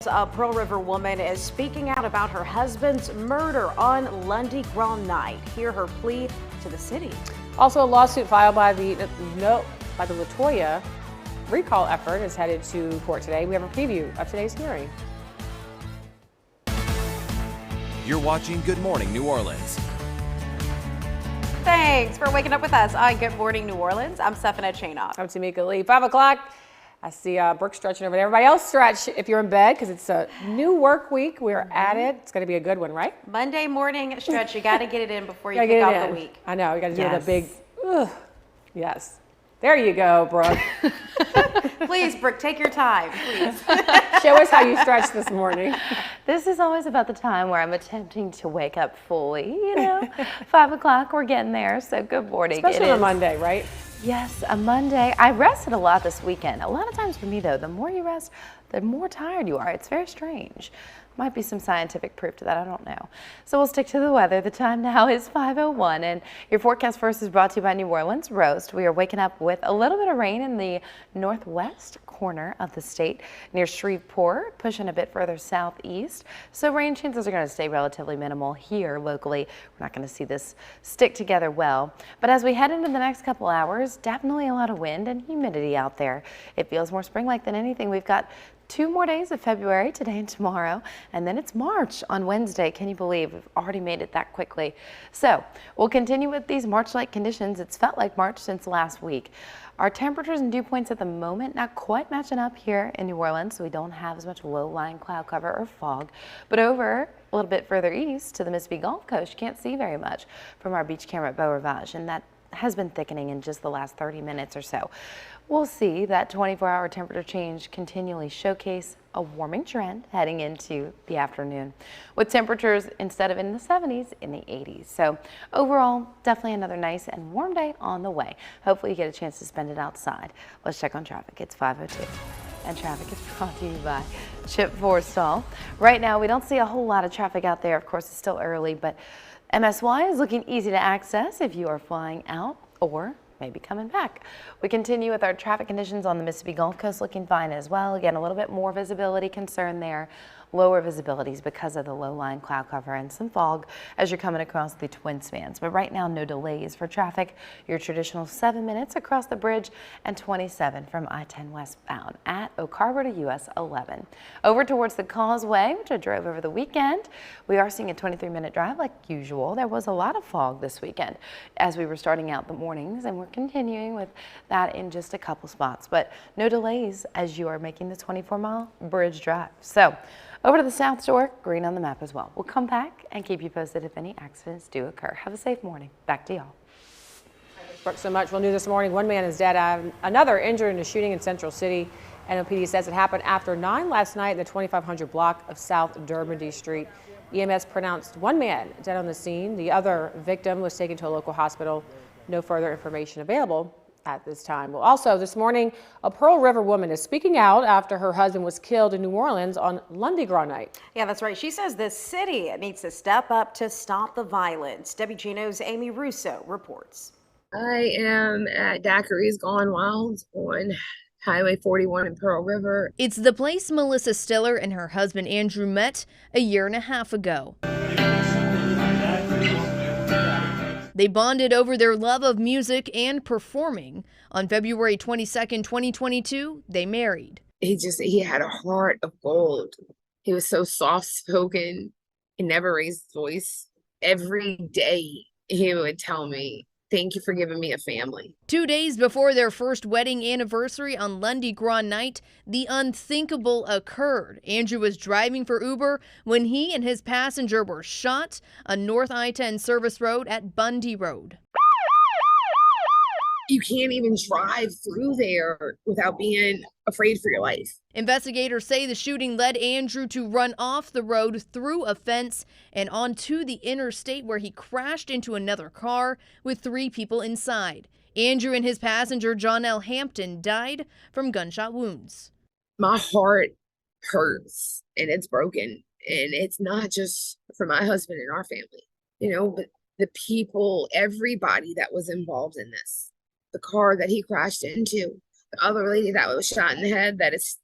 A Pearl River woman is speaking out about her husband's murder on Lundi Gras night. Hear her plea to the city. Also, a lawsuit filed by the Latoya recall effort is headed to court today. We have a preview of today's hearing. You're watching Good Morning New Orleans. Thanks for waking up with us on Good Morning New Orleans. I'm Stephanie Chainoff. I'm Tamika Lee. 5 o'clock. I see Brooke stretching over there. Everybody else stretch if you're in bed because it's a new work week. We're at it. It's going to be a good one, right? Monday morning stretch. You got to get it in before you kick off the week. I know. You got to do the big, yes. There you go, Brooke. Please, Brooke, take your time, please. Show us how you stretched this morning. This is always about the time where I'm attempting to wake up fully, 5 o'clock, we're getting there, so good morning. Especially on a Monday, right? Yes, a Monday. I rested a lot this weekend. A lot of times for me, though, the more you rest, the more tired you are. It's very strange. Might be some scientific proof to that, I don't know. So we'll stick to the weather. The time now is 5:01, and your forecast first is brought to you by New Orleans Roast. We are waking up with a little bit of rain in the northwest corner of the state near Shreveport, pushing a bit further southeast. So rain chances are going to stay relatively minimal here locally. We're not going to see this stick together well. But as we head into the next couple hours, definitely a lot of wind and humidity out there. It feels more spring-like than anything. We've got 2 more days of February, today and tomorrow, and then it's March on Wednesday. Can you believe we've already made it that quickly? So we'll continue with these March-like conditions. It's felt like March since last week. Our temperatures and dew points at the moment not quite matching up here in New Orleans, so we don't have as much low-lying cloud cover or fog. But over a little bit further east to the Mississippi Gulf Coast, you can't see very much from our beach camera at Beau Rivage, and that has been thickening in just the last 30 minutes or so. We'll see that 24-hour temperature change continually showcase a warming trend heading into the afternoon, with temperatures instead of in the 70s in the 80s. So overall, definitely another nice and warm day on the way. Hopefully you get a chance to spend it outside. Let's check on traffic. It's 5:02. And traffic is brought to you by Chip Forstall. Right now, we don't see a whole lot of traffic out there. Of course, it's still early, but MSY is looking easy to access if you are flying out or maybe coming back. We continue with our traffic conditions on the Mississippi Gulf Coast, looking fine as well. Again, a little bit more visibility concern there. Lower visibilities because of the low-lying cloud cover and some fog as you're coming across the Twin Spans. But right now, no delays for traffic. Your traditional 7 minutes across the bridge and 27 from I-10 westbound at Oak Harbor to US 11. Over towards the Causeway, which I drove over the weekend, we are seeing a 23-minute drive like usual. There was a lot of fog this weekend as we were starting out the mornings, and we're continuing with that in just a couple spots. But no delays as you are making the 24-mile bridge drive. So over to the South Shore, green on the map as well. We'll come back and keep you posted if any accidents do occur. Have a safe morning. Back to y'all. Brooke, so much. We'll new this morning. One man is dead. Another injured in a shooting in Central City. NOPD says it happened after 9 last night in the 2500 block of South Dermody Street. EMS pronounced one man dead on the scene. The other victim was taken to a local hospital. No further information available at this time. Well, also this morning, a Pearl River woman is speaking out after her husband was killed in New Orleans on Lundi Gras night. Yeah, that's right. She says the city needs to step up to stop the violence. WGNO's Amy Russo reports. I am at Daiquiris Gone Wild on Highway 41 in Pearl River. It's the place Melissa Stiller and her husband Andrew met a year and a half ago. They bonded over their love of music and performing. On February 22nd, 2022, they married. He had a heart of gold. He was so soft-spoken. He never raised his voice. Every day he would tell me, "Thank you for giving me a family." 2 days before their first wedding anniversary on Lundi Gras night, the unthinkable occurred. Andrew was driving for Uber when he and his passenger were shot on North I-10 service road at Bundy Road. You can't even drive through there without being afraid for your life. Investigators say the shooting led Andrew to run off the road through a fence and onto the interstate where he crashed into another car with 3 people inside. Andrew and his passenger, John L. Hampton, died from gunshot wounds. My heart hurts and it's broken. And it's not just for my husband and our family, but the people, everybody that was involved in this. The car that he crashed into, the other lady that was shot in the head that is,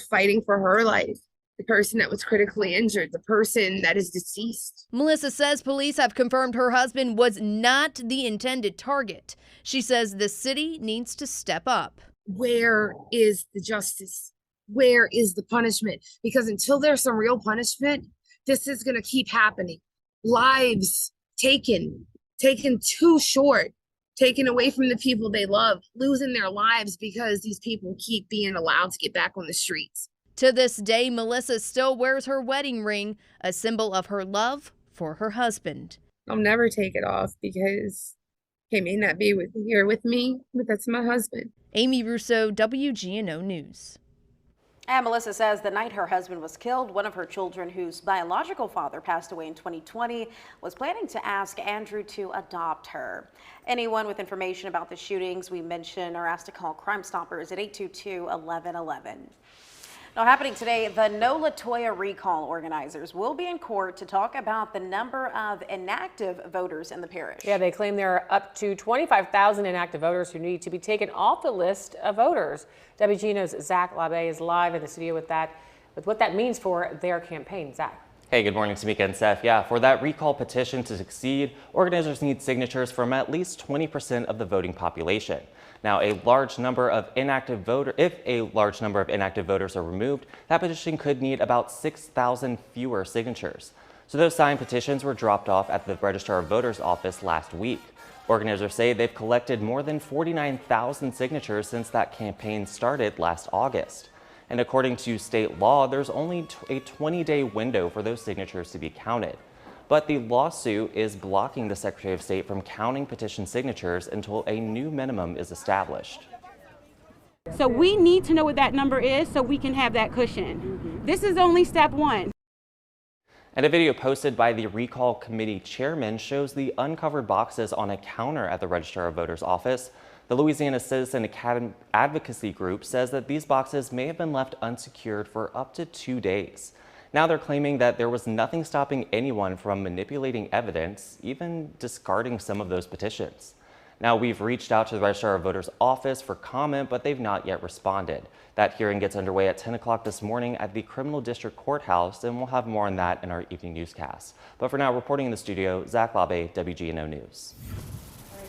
fighting for her life. the person that was critically injured, the person that is deceased. Melissa says police have confirmed her husband was not the intended target. She says the city needs to step up. Where is the justice? Where is the punishment? Because until there's some real punishment, this is going to keep happening. Lives taken too short, taken away from the people they love, losing their lives because these people keep being allowed to get back on the streets. To this day, Melissa still wears her wedding ring, a symbol of her love for her husband. I'll never take it off because he may not be here with me, but that's my husband. Amy Russo, WGNO News. And Melissa says the night her husband was killed, one of her children, whose biological father passed away in 2020, was planning to ask Andrew to adopt her. Anyone with information about the shootings we mentioned are asked to call Crime Stoppers at 822-1111. Now, happening today, the No Latoya recall organizers will be in court to talk about the number of inactive voters in the parish. Yeah, they claim there are up to 25,000 inactive voters who need to be taken off the list of voters. WGNO's Zach Labe is live in the studio with what that means for their campaign. Zach. Hey, good morning, Tamika and Seth. Yeah, for that recall petition to succeed, organizers need signatures from at least 20% of the voting population. Now, if a large number of inactive voters are removed, that petition could need about 6,000 fewer signatures. So those signed petitions were dropped off at the Registrar of Voters office last week. Organizers say they've collected more than 49,000 signatures since that campaign started last August. And according to state law, there's only a 20-day window for those signatures to be counted. But the lawsuit is blocking the Secretary of State from counting petition signatures until a new minimum is established. So we need to know what that number is so we can have that cushion. This is only step one. And a video posted by the recall committee chairman shows the uncovered boxes on a counter at the Registrar of Voters office. The Louisiana Citizen Advocacy Group says that these boxes may have been left unsecured for up to 2 days. Now they're claiming that there was nothing stopping anyone from manipulating evidence, even discarding some of those petitions. Now, we've reached out to the Registrar of Voters office for comment, but they've not yet responded. That hearing gets underway at 10 o'clock this morning at the Criminal District Courthouse, and we'll have more on that in our evening newscast. But for now, reporting in the studio, Zach Labe, WGNO News.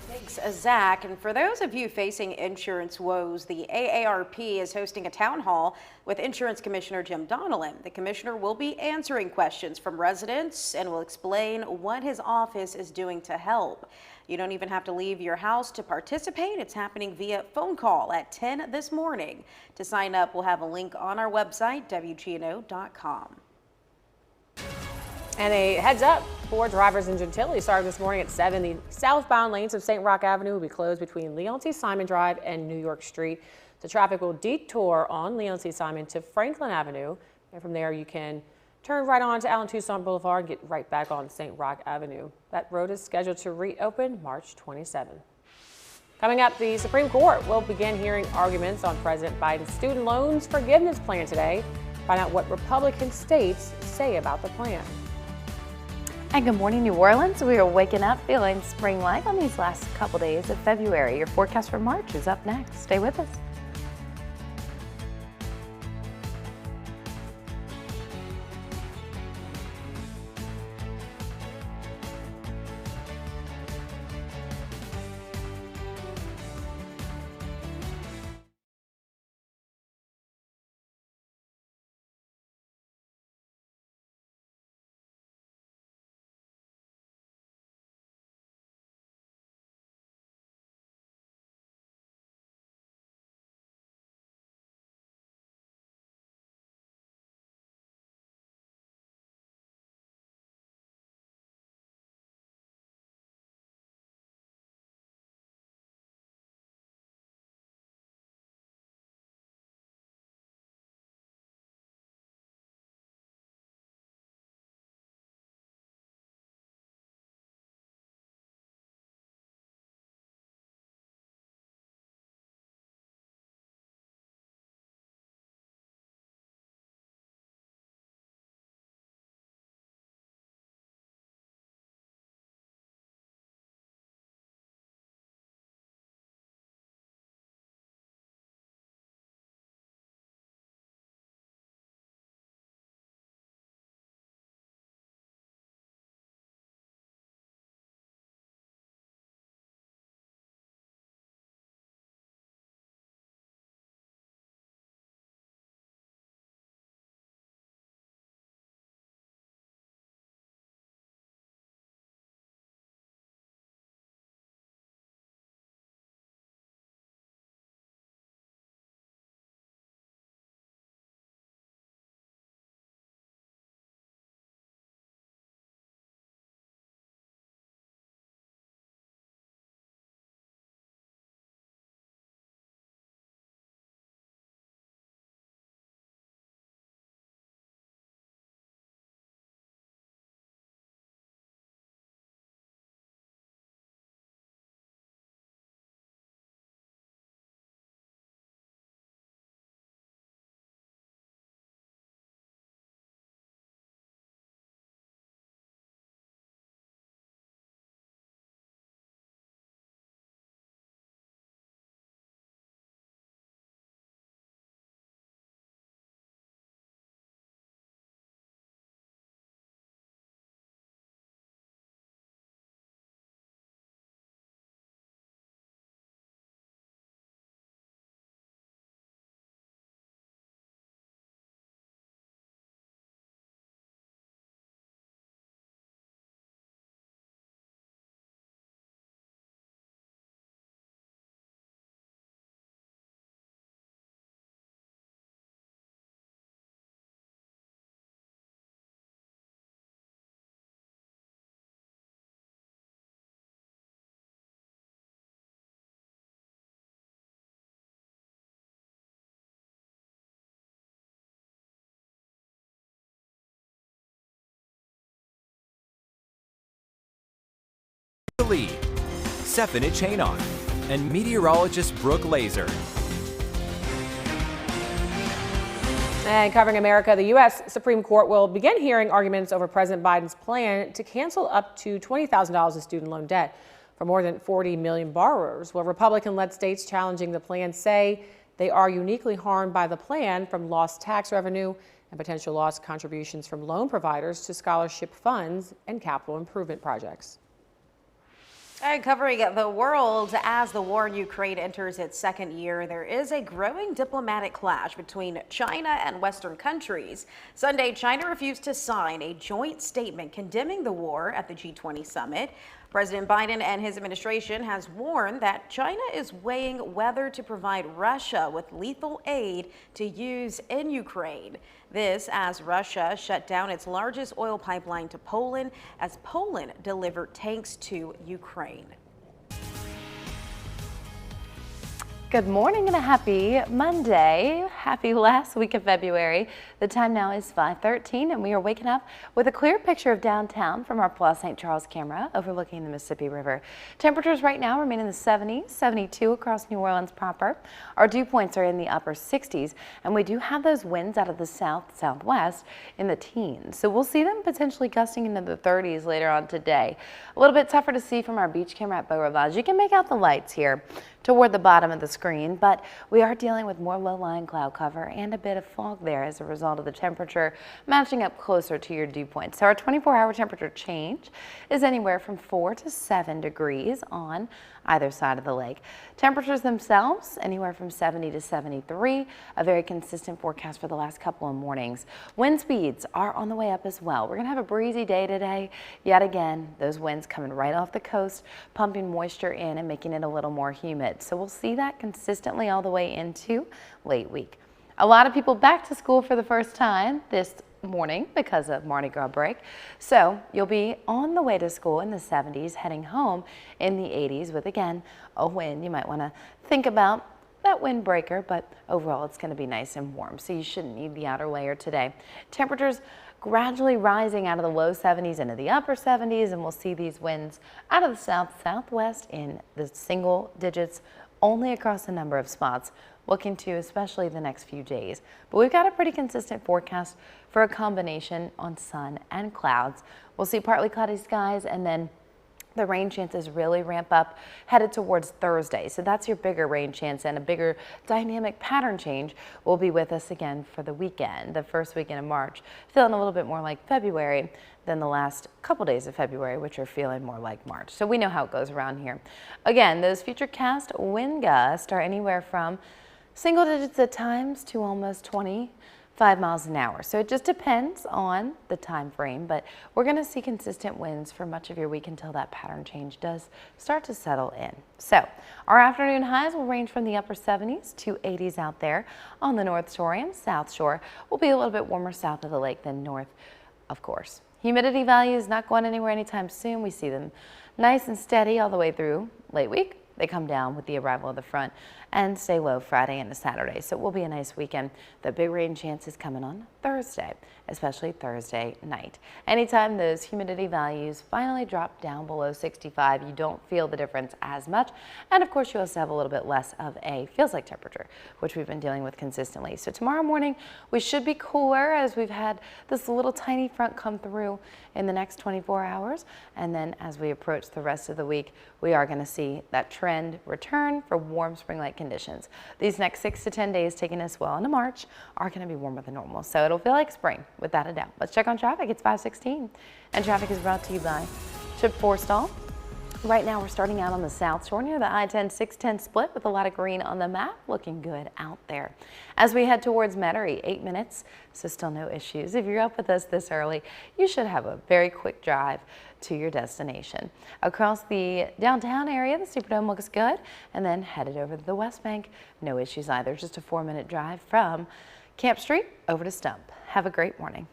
Thanks, Zach. And for those of you facing insurance woes, the AARP is hosting a town hall with Insurance Commissioner Jim Donnellan. The commissioner will be answering questions from residents and will explain what his office is doing to help. You don't even have to leave your house to participate. It's happening via phone call at 10 this morning. To sign up, we'll have a link on our website, WGNO.com. And a heads up for drivers in Gentilly starting this morning at 7. The southbound lanes of St. Roch Avenue will be closed between Leon C. Simon Drive and New York Street. The traffic will detour on Leon C. Simon to Franklin Avenue. And from there, you can turn right on to Allen Toussaint Boulevard and get right back on St. Roch Avenue. That road is scheduled to reopen March 27. Coming up, the Supreme Court will begin hearing arguments on President Biden's student loans forgiveness plan today. Find out what Republican states say about the plan. And good morning, New Orleans. We are waking up feeling spring-like on these last couple days of February. Your forecast for March is up next. Stay with us. Lee, Stephanie Chanon, and meteorologist Brooke Laser. And covering America, the U.S. Supreme Court will begin hearing arguments over President Biden's plan to cancel up to $20,000 of student loan debt for more than 40 million borrowers. Well, Republican-led states challenging the plan say they are uniquely harmed by the plan, from lost tax revenue and potential lost contributions from loan providers to scholarship funds and capital improvement projects. And covering the world, as the war in Ukraine enters its second year, there is a growing diplomatic clash between China and Western countries. Sunday, China refused to sign a joint statement condemning the war at the G20 summit. President Biden and his administration has warned that China is weighing whether to provide Russia with lethal aid to use in Ukraine. This as Russia shut down its largest oil pipeline to Poland as Poland delivered tanks to Ukraine. Good morning and a happy Monday. Happy last week of February. The time now is 5:13 and we are waking up with a clear picture of downtown from our Plus St. Charles camera overlooking the Mississippi River. Temperatures right now remain in the 70s, 72 across New Orleans proper. Our dew points are in the upper 60s and we do have those winds out of the southwest in the teens. So we'll see them potentially gusting into the 30s later on today. A little bit tougher to see from our beach camera at Beau Rivage. You can make out the lights here toward the bottom of the screen, but we are dealing with more low-lying cloud cover and a bit of fog there as a result of the temperature matching up closer to your dew point. So our 24-hour temperature change is anywhere from 4 to 7 degrees on either side of the lake. Temperatures themselves anywhere from 70 to 73, a very consistent forecast for the last couple of mornings. Wind speeds are on the way up as well. We're going to have a breezy day today. Yet again, those winds coming right off the coast, pumping moisture in and making it a little more humid. So we'll see that consistently all the way into late week. A lot of people back to school for the first time this morning because of Mardi Gras break. So you'll be on the way to school in the 70s, heading home in the 80s with, again, a wind. You might want to think about that windbreaker, but overall it's going to be nice and warm, so you shouldn't need the outer layer today. Temperatures gradually rising out of the low 70s into the upper 70s, and we'll see these winds out of the southwest in the single digits only across a number of spots, looking to especially the next few days. But we've got a pretty consistent forecast for a combination on sun and clouds. We'll see partly cloudy skies, and then the rain chances really ramp up headed towards Thursday. So that's your bigger rain chance, and a bigger dynamic pattern change will be with us again for the weekend, the first weekend of March, feeling a little bit more like February than the last couple days of February, which are feeling more like March. So we know how it goes around here. Again, those futurecast wind gusts are anywhere from single digits at times to almost 25 miles an hour. So it just depends on the time frame, but we're going to see consistent winds for much of your week until that pattern change does start to settle in. So our afternoon highs will range from the upper 70s to 80s out there on the North Shore and South Shore. Will be a little bit warmer south of the lake than north, of course. Humidity values not going anywhere anytime soon. We see them nice and steady all the way through late week. They come down with the arrival of the front and stay low Friday into Saturday. So it will be a nice weekend. The big rain chance is coming on Thursday, especially Thursday night. Anytime those humidity values finally drop down below 65, you don't feel the difference as much. And of course, you also have a little bit less of a feels like temperature, which we've been dealing with consistently. So tomorrow morning, we should be cooler as we've had this little tiny front come through in the next 24 hours. And then as we approach the rest of the week, we are going to see that trend return for warm spring-like conditions. These next 6 to 10 days taking us well into March are going to be warmer than normal. So it'll feel like spring without a doubt. Let's check on traffic. It's 5:16 and traffic is brought to you by Chip Forstall. Right now we're starting out on the South Shore near the I-10-610 split with a lot of green on the map. Looking good out there. As we head towards Metairie, 8 minutes, so still no issues. If you're up with us this early, you should have a very quick drive to your destination. Across the downtown area, the Superdome looks good, and then headed over to the West Bank, no issues either. Just a 4-minute drive from Camp Street over to Stump. Have a great morning.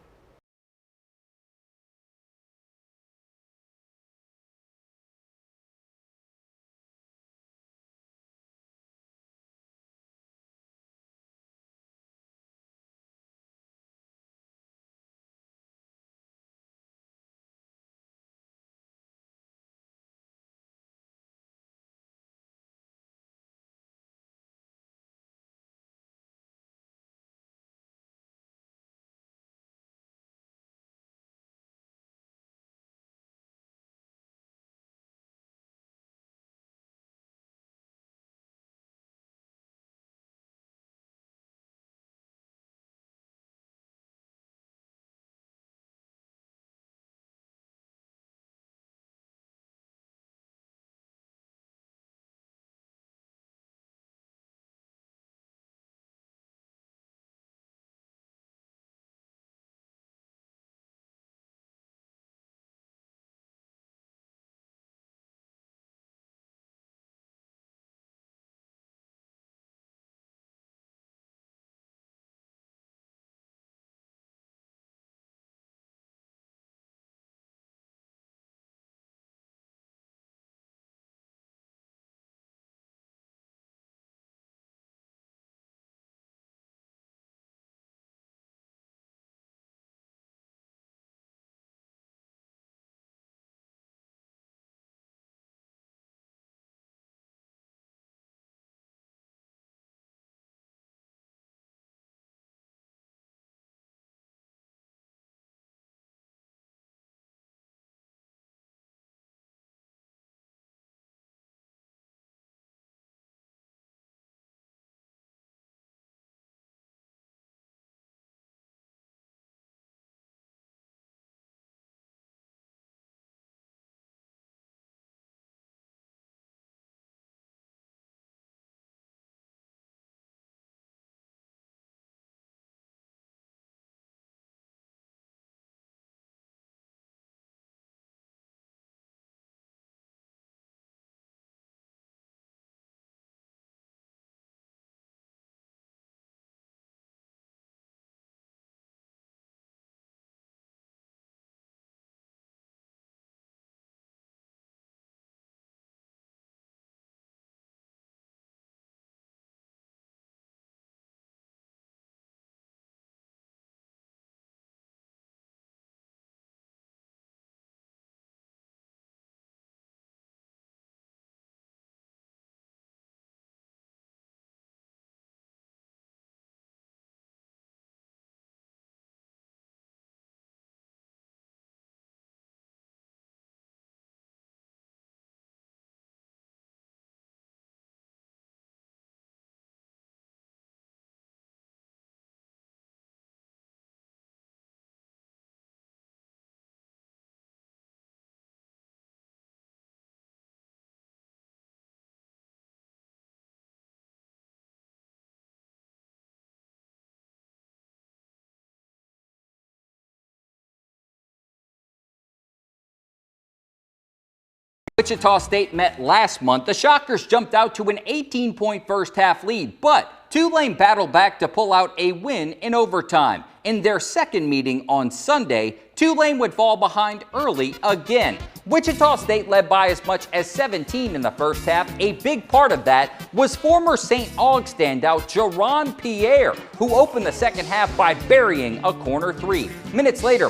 Wichita State met last month. The Shockers jumped out to an 18-point first-half lead, but Tulane battled back to pull out a win in overtime. In their second meeting on Sunday, Tulane would fall behind early again. Wichita State led by as much as 17 in the first half. A big part of that was former St. Aug standout Jaron Pierre, who opened the second half by burying a corner three. Minutes later,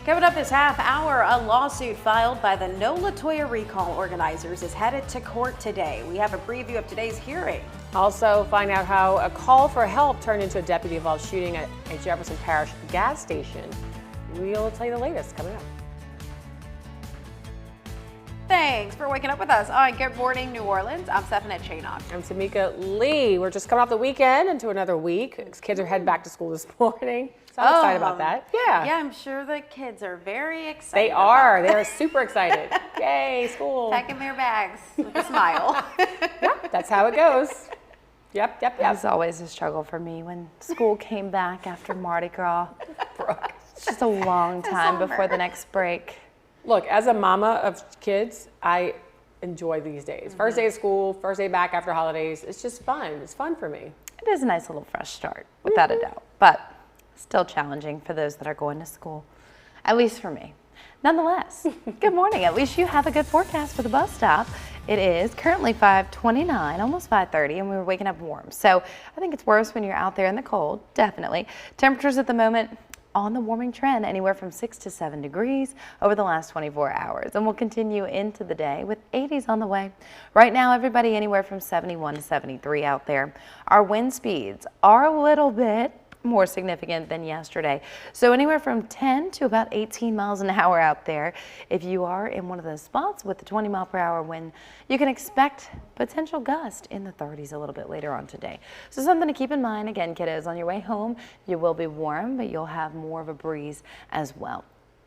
Coming up this half hour, a lawsuit filed by the No Latoya recall organizers is headed to court today. We have a preview of today's hearing. Also, find out how a call for help turned into a deputy-involved shooting at a Jefferson Parish gas station. We'll tell you the latest coming up. Thanks for waking up with us on Good Morning New Orleans. I'm Stephanie Chanock. I'm Tamika Lee. We're just coming off the weekend into another week. Kids are heading back to school this morning. So I'm excited about that. Yeah, I'm sure the kids are very excited. They are. They're super excited. Yay, school. Packing their bags with a smile. Yep, that's how it goes. Yep. It was always a struggle for me when school came back after Mardi Gras. It's just a long time before the next break. Look, as a mama of kids, I enjoy these days. First day of school, first day back after holidays. It's just fun. It's fun for me. It is a nice little fresh start, without a doubt, but still challenging for those that are going to school, at least for me. Nonetheless, good morning. At least you have a good forecast for the bus stop. It is currently 5:29, almost 5:30, and we were waking up warm. So I think it's worse when you're out there in the cold, definitely. Temperatures at the moment on the warming trend, anywhere from 6 to 7 degrees over the last 24 hours. And we'll continue into the day with 80s on the way. Right now, everybody anywhere from 71 to 73 out there. Our wind speeds are a little bit more significant than yesterday. So anywhere from 10 to about 18 miles an hour out there. If you are in one of those spots with the 20 mile per hour wind, you can expect potential gust in the 30s a little bit later on today. So something to keep in mind. Again, kiddos, on your way home, you will be warm, but you'll have more of a breeze as well.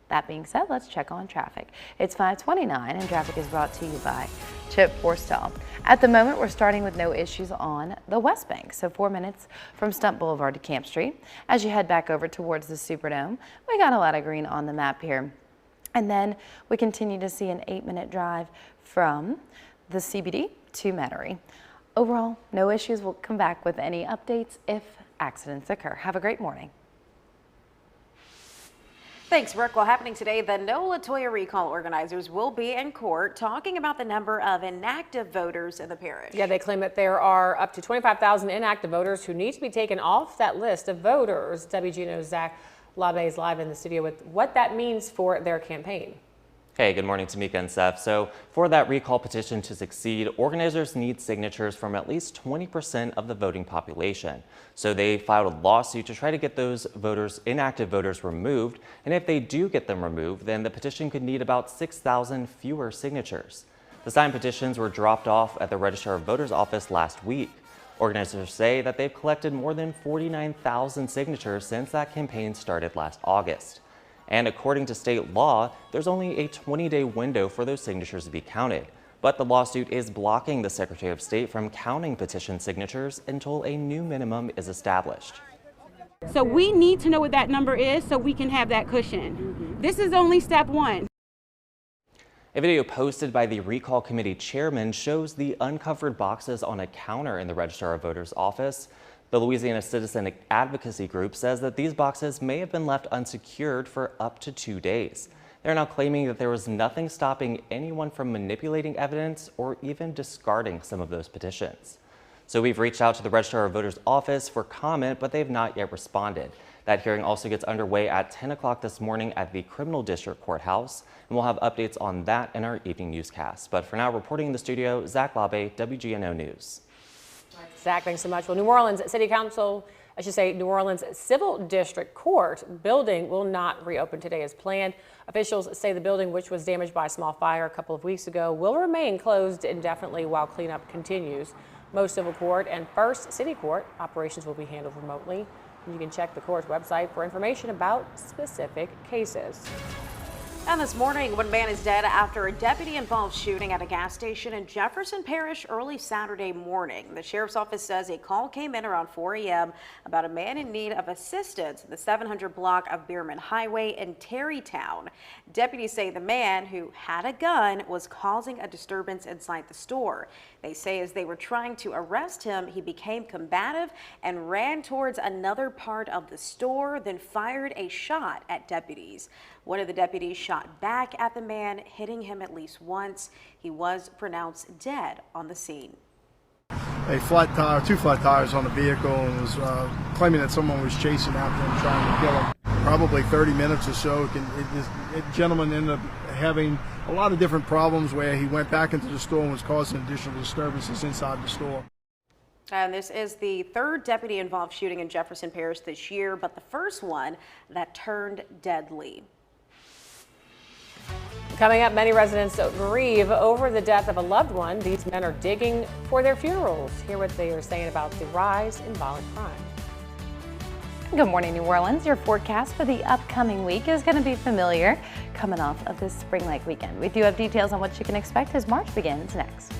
That being said, let's check on traffic. It's 5:29 and traffic is brought to you by Chip Forstall. At the moment, we're starting with no issues on the West Bank. So 4 minutes from Stump Boulevard to Camp Street. As you head back over towards the Superdome, we got a lot of green on the map here. And then we continue to see an 8-minute drive from the CBD to Metairie. Overall, no issues. We'll come back with any updates if accidents occur. Have a great morning. Thanks, Brooke. Well, happening today, the No Latoya recall organizers will be in court talking about the number of inactive voters in the parish. Yeah, they claim that there are up to 25,000 inactive voters who need to be taken off that list of voters. WGNO's Zach Labe is live in the studio with what that means for their campaign. Hey, good morning, Tamika and Seth. So for that recall petition to succeed, organizers need signatures from at least 20% of the voting population. So they filed a lawsuit to try to get those voters, inactive voters, removed. And if they do get them removed, then the petition could need about 6,000 fewer signatures. The signed petitions were dropped off at the Registrar of Voters office last week. Organizers say that they've collected more than 49,000 signatures since that campaign started last August. And according to state law, there's only a 20-day window for those signatures to be counted. But the lawsuit is blocking the Secretary of State from counting petition signatures until a new minimum is established. So we need to know what that number is so we can have that cushion. This is only step one. A video posted by the recall committee chairman shows the uncovered boxes on a counter in the Registrar of Voters office. The Louisiana Citizen Advocacy Group says that these boxes may have been left unsecured for up to 2 days. They're now claiming that there was nothing stopping anyone from manipulating evidence or even discarding some of those petitions. So we've reached out to the Registrar of Voters office for comment, but they've not yet responded. That hearing also gets underway at 10 o'clock this morning at the Criminal District Courthouse, and we'll have updates on that in our evening newscast. But for now, reporting in the studio, Zach Labe, WGNO News. Zach, thanks so much. Well, New Orleans Civil District Court building will not reopen today as planned. Officials say the building, which was damaged by a small fire a couple of weeks ago, will remain closed indefinitely while cleanup continues. Most civil court and First City Court operations will be handled remotely. You can check the court's website for information about specific cases. And this morning, one man is dead after a deputy-involved shooting at a gas station in Jefferson Parish early Saturday morning. The sheriff's office says a call came in around 4 a.m. about a man in need of assistance in the 700 block of Bierman Highway in Terrytown. Deputies say the man, who had a gun, was causing a disturbance inside the store. They say as they were trying to arrest him, he became combative and ran towards another part of the store, then fired a shot at deputies. One of the deputies shot back at the man, hitting him at least once. He was pronounced dead on the scene. A flat tire, two flat tires on the vehicle, and was claiming that someone was chasing after him, trying to kill him. probably 30 minutes or so. The gentleman ended up having a lot of different problems where he went back into the store and was causing additional disturbances inside the store. And this is the third deputy-involved shooting in Jefferson Parish this year, but the first one that turned deadly. Coming up, many residents grieve over the death of a loved one. These men are digging for their funerals. Hear what they are saying about the rise in violent crime. Good morning, New Orleans. Your forecast for the upcoming week is going to be familiar, coming off of this spring-like weekend. We do have details on what you can expect as March begins next.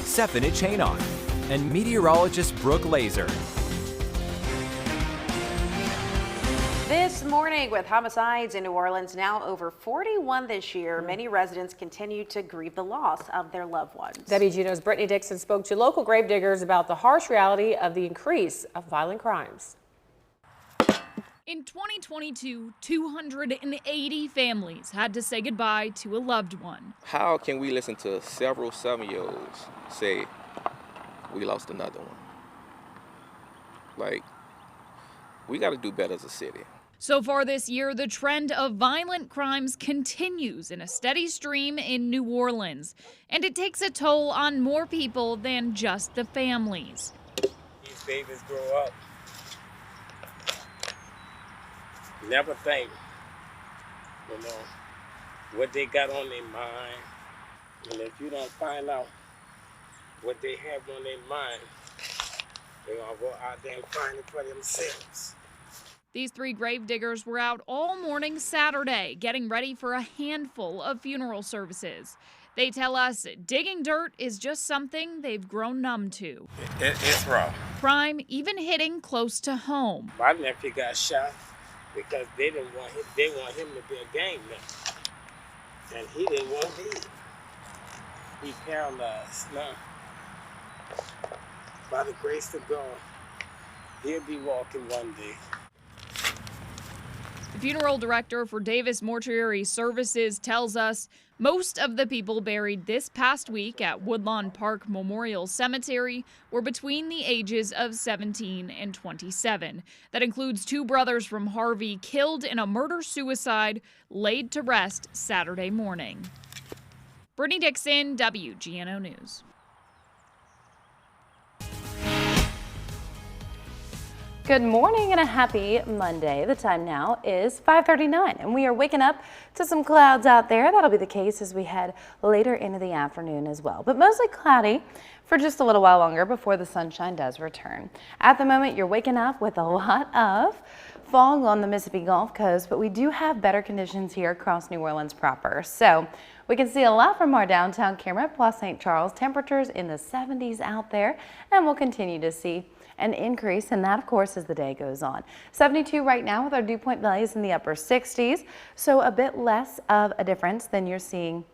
Stephanie Chainon, and meteorologist Brooke Laser. This morning, with homicides in New Orleans now over 41 this year, many residents continue to grieve the loss of their loved ones. WGNO's Brittany Dixon spoke to local gravediggers about the harsh reality of the increase of violent crimes. In 2022, 280 families had to say goodbye to a loved one. How can we listen to several 7-year-olds say, we lost another one? Like, we got to do better as a city. So far this year, the trend of violent crimes continues in a steady stream in New Orleans, and it takes a toll on more people than just the families. These babies grow up. Never think, what they got on their mind. And if you don't find out what they have on their mind, they're going to go out there and find it for themselves. These 3 gravediggers were out all morning Saturday, getting ready for a handful of funeral services. They tell us digging dirt is just something they've grown numb to. It's rough. Crime even hitting close to home. My nephew got shot because they want him to be a gang member. And he didn't want to be. He paralyzed now. By the grace of God, he'll be walking one day. The funeral director for Davis Mortuary Services tells us most of the people buried this past week at Woodlawn Park Memorial Cemetery were between the ages of 17 and 27. That includes 2 brothers from Harvey killed in a murder-suicide, laid to rest Saturday morning. Brittany Dixon, WGNO News. Good morning and a happy Monday. The time now is 5:39 and we are waking up to some clouds out there. That'll be the case as we head later into the afternoon as well, but mostly cloudy for just a little while longer before the sunshine does return. At the moment, you're waking up with a lot of fog on the Mississippi Gulf Coast, but we do have better conditions here across New Orleans proper. So we can see a lot from our downtown camera, plus St. Charles, temperatures in the 70s out there, and we'll continue to see an increase in that, of course, as the day goes on. 72 right now with our dew point values in the upper 60s, so a bit less of a difference than you're seeing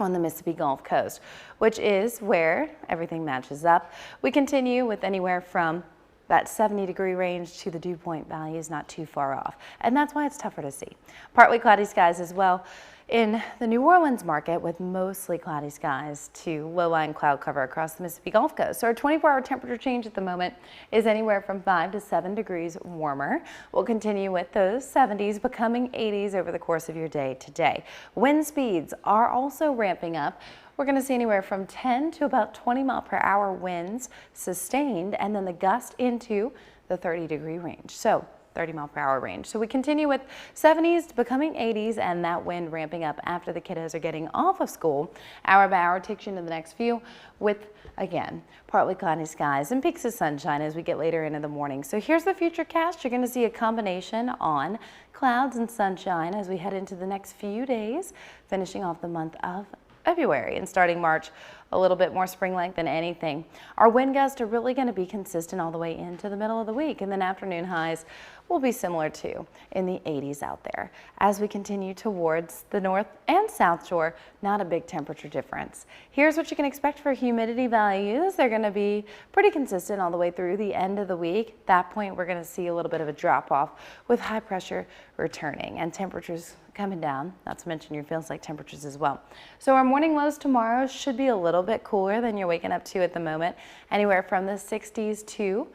on the Mississippi Gulf Coast, which is where everything matches up. We continue with anywhere from that 70-degree range to the dew point values not too far off, and that's why it's tougher to see. Partly cloudy skies as well in the New Orleans market, with mostly cloudy skies to low-lying cloud cover across the Mississippi Gulf Coast. So our 24-hour temperature change at the moment is anywhere from 5 to 7 degrees warmer. We'll continue with those 70s becoming 80s over the course of your day today. Wind speeds are also ramping up. We're going to see anywhere from 10 to about 20 mile per hour winds sustained, and then the gust into the 30-degree range. So 30 mile per hour range. So we continue with 70s becoming 80s, and that wind ramping up after the kiddos are getting off of school. Hour by hour takes you into the next few with, again, partly cloudy skies and peaks of sunshine as we get later into the morning. So here's the futurecast. You're going to see a combination on clouds and sunshine as we head into the next few days, finishing off the month of February and starting March a little bit more spring-like than anything. Our wind gusts are really going to be consistent all the way into the middle of the week, and then afternoon highs will be similar to in the 80s out there. As we continue towards the north and south shore, not a big temperature difference. Here's what you can expect for humidity values. They're going to be pretty consistent all the way through the end of the week. At that point, we're going to see a little bit of a drop off with high pressure returning and temperatures coming down. Not to mention your feels like temperatures as well. So our morning lows tomorrow should be a little bit cooler than you're waking up to at the moment, anywhere from the 60s to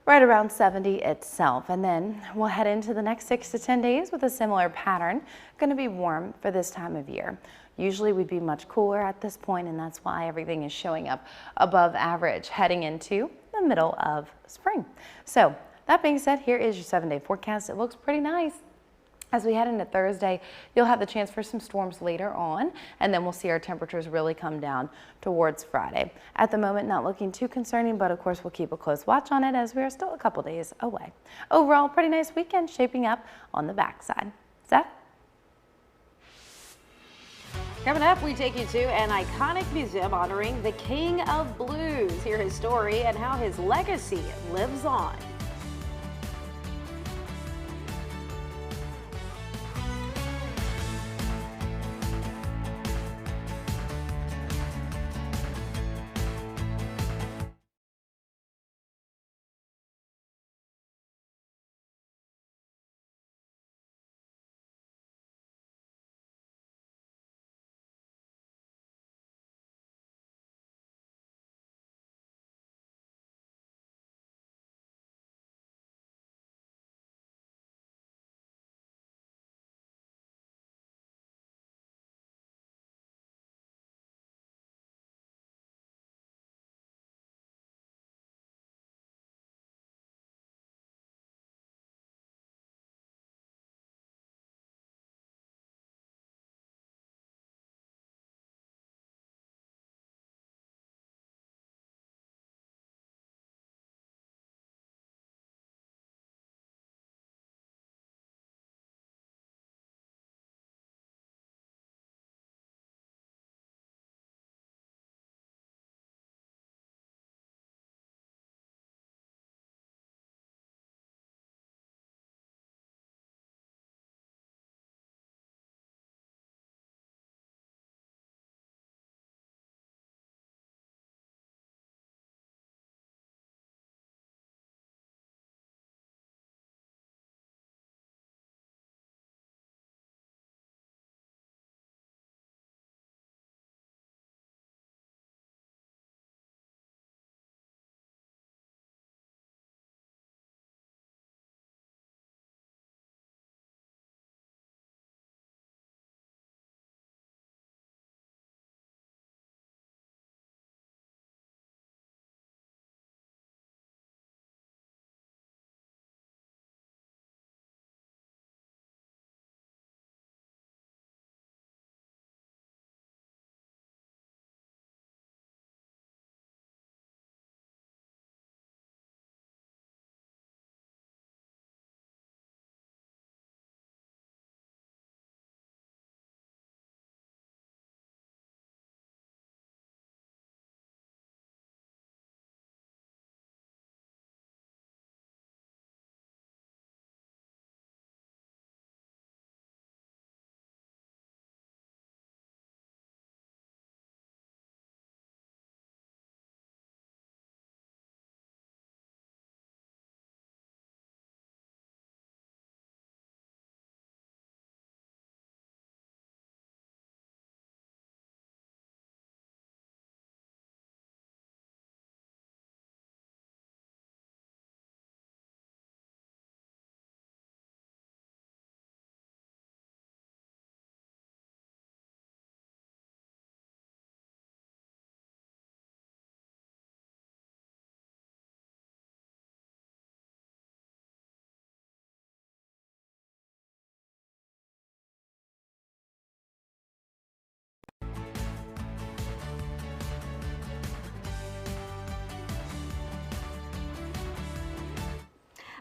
right around 70 itself. And then we'll head into the next 6 to 10 days with a similar pattern. Going to be warm for this time of year. Usually we'd be much cooler at this point, and that's why everything is showing up above average heading into the middle of spring. So that being said, here is your 7-day forecast. It looks pretty nice. As we head into Thursday, you'll have the chance for some storms later on, and then we'll see our temperatures really come down towards Friday. At the moment, not looking too concerning, but of course we'll keep a close watch on it as we are still a couple days away. Overall, pretty nice weekend shaping up on the backside. Seth? Coming up, we take you to an iconic museum honoring the King of Blues. Hear his story and how his legacy lives on.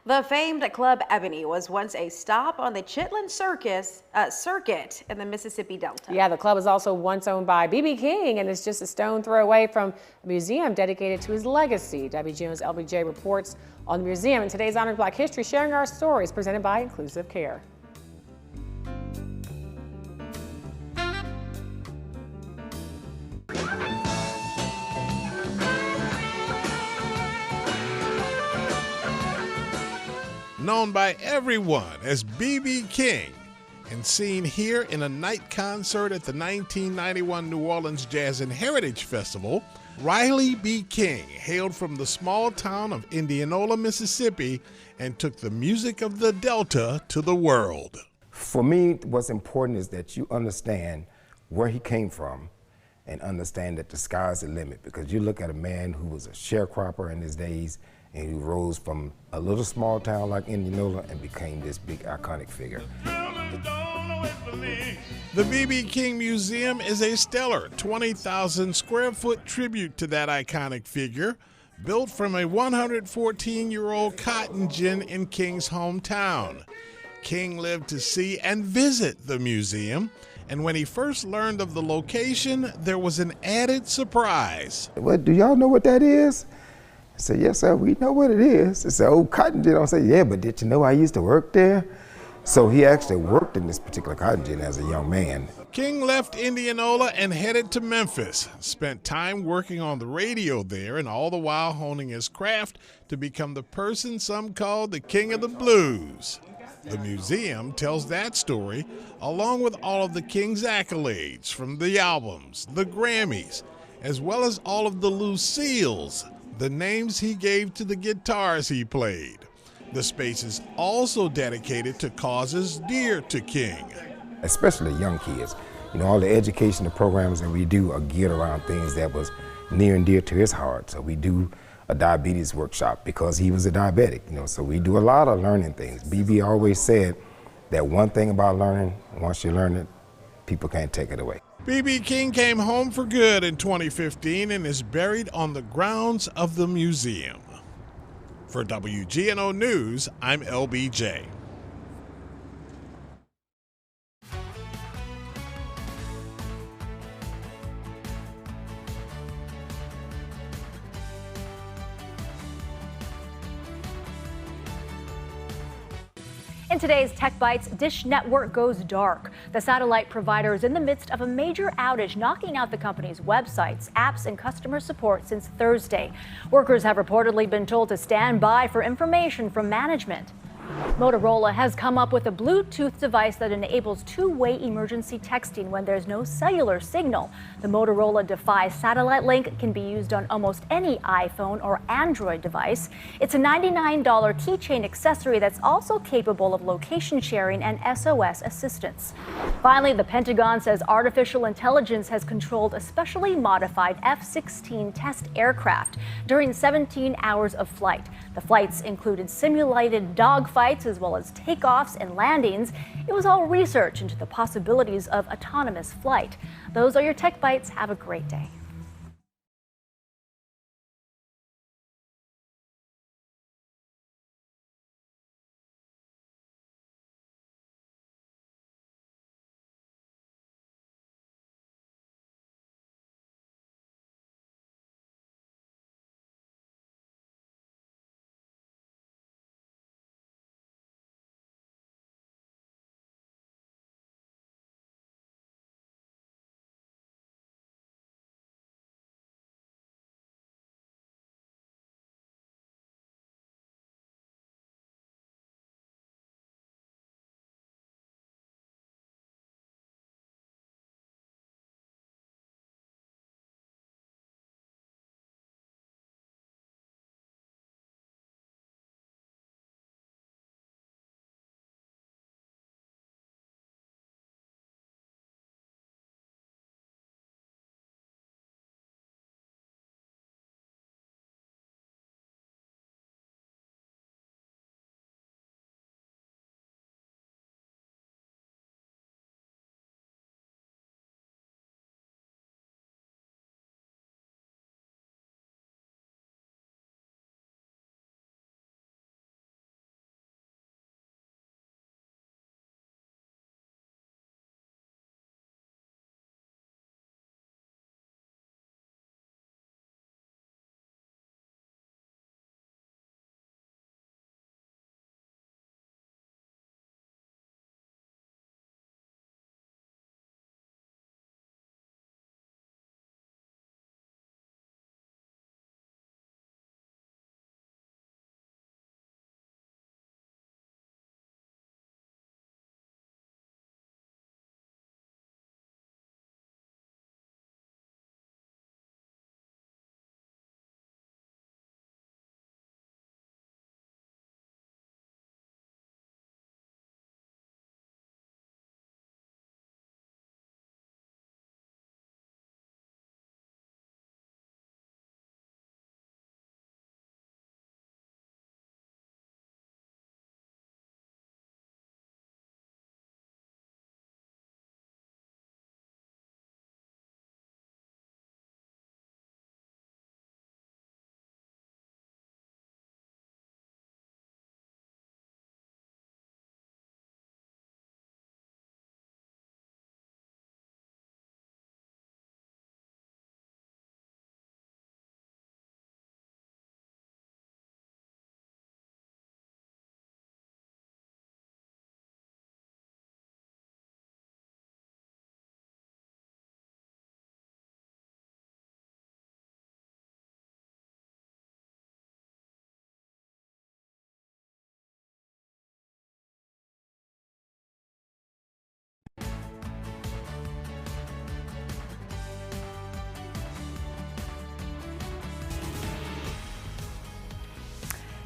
The famed Club Ebony was once a stop on the Chitlin circuit in the Mississippi Delta. Yeah, the club was also once owned by B.B. King and is just a stone throw away from a museum dedicated to his legacy. WGN's LBJ reports on the museum in today's Honored Black History, sharing our stories presented by Inclusive Care. Known by everyone as B.B. King and seen here in a night concert at the 1991 New Orleans Jazz and Heritage Festival, Riley B. King hailed from the small town of Indianola, Mississippi, and took the music of the Delta to the world. For me, what's important is that you understand where he came from and understand that the sky's the limit, because you look at a man who was a sharecropper in his days and who rose from a little small town like Indianola and became this big iconic figure. The B.B. King Museum is a stellar 20,000 square foot tribute to that iconic figure, built from a 114-year-old cotton gin in King's hometown. King lived to see and visit the museum, and when he first learned of the location, there was an added surprise. What, do y'all know what that is? I said, yes, sir, we know what it is. It's an old cotton gin. I said, yeah, but did you know I used to work there? So he actually worked in this particular cotton gin as a young man. King left Indianola and headed to Memphis, spent time working on the radio there, and all the while honing his craft to become the person some called the King of the Blues. The museum tells that story, along with all of the King's accolades from the albums, the Grammys, as well as all of the Lucille's, the names he gave to the guitars he played. The space is also dedicated to causes dear to King. Especially young kids. You know, all the educational programs that we do are geared around things that was near and dear to his heart. So we do a diabetes workshop because he was a diabetic, you know, so we do a lot of learning things. BB always said that one thing about learning, once you learn it, people can't take it away. B.B. King came home for good in 2015 and is buried on the grounds of the museum. For WGNO News, I'm LBJ. In today's Tech Bites, Dish Network goes dark. The satellite provider is in the midst of a major outage, knocking out the company's websites, apps, and customer support since Thursday. Workers have reportedly been told to stand by for information from management. Motorola has come up with a Bluetooth device that enables two-way emergency texting when there's no cellular signal. The Motorola Defy satellite link can be used on almost any iPhone or Android device. It's a $99 keychain accessory that's also capable of location sharing and SOS assistance. Finally, the Pentagon says artificial intelligence has controlled a specially modified F-16 test aircraft during 17 hours of flight. The flights included simulated dogfights as well as takeoffs and landings. It was all research into the possibilities of autonomous flight. Those are your Tech Bites. Have a great day.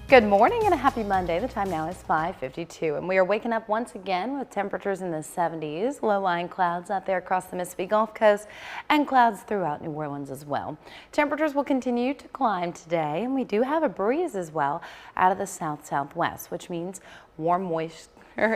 Good morning and a happy Monday. The time now is 5:52 and we are waking up once again with temperatures in the 70s, low-lying clouds out there across the Mississippi Gulf Coast and clouds throughout New Orleans as well. Temperatures will continue to climb today and we do have a breeze as well out of the south-southwest, which means warm moisture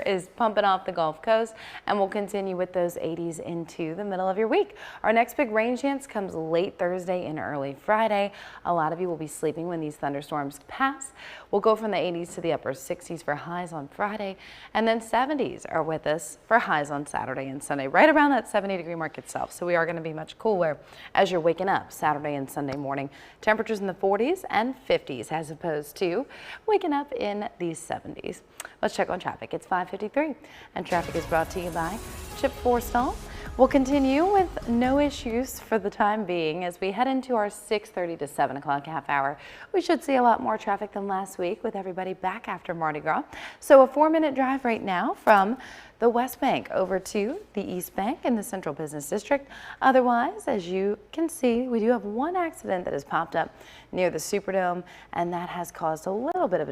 is pumping off the Gulf Coast and will continue with those 80s into the middle of your week. Our next big rain chance comes late Thursday and early Friday. A lot of you will be sleeping when these thunderstorms pass. We'll go from the 80s to the upper 60s for highs on Friday, and then 70s are with us for highs on Saturday and Sunday, right around that 70-degree mark itself. So we are going to be much cooler as you're waking up Saturday and Sunday morning. Temperatures in the 40s and 50s as opposed to waking up in the 70s. Let's check on traffic. It's 5:53 and traffic is brought to you by Chip Forstall. We'll continue with no issues for the time being as we head into our 6:30 to 7 o'clock half hour. We should see a lot more traffic than last week with everybody back after Mardi Gras. So a 4-minute drive right now from the West Bank over to the East Bank in the Central Business District. Otherwise, as you can see, we do have one accident that has popped up near the Superdome, and that has caused a little bit of a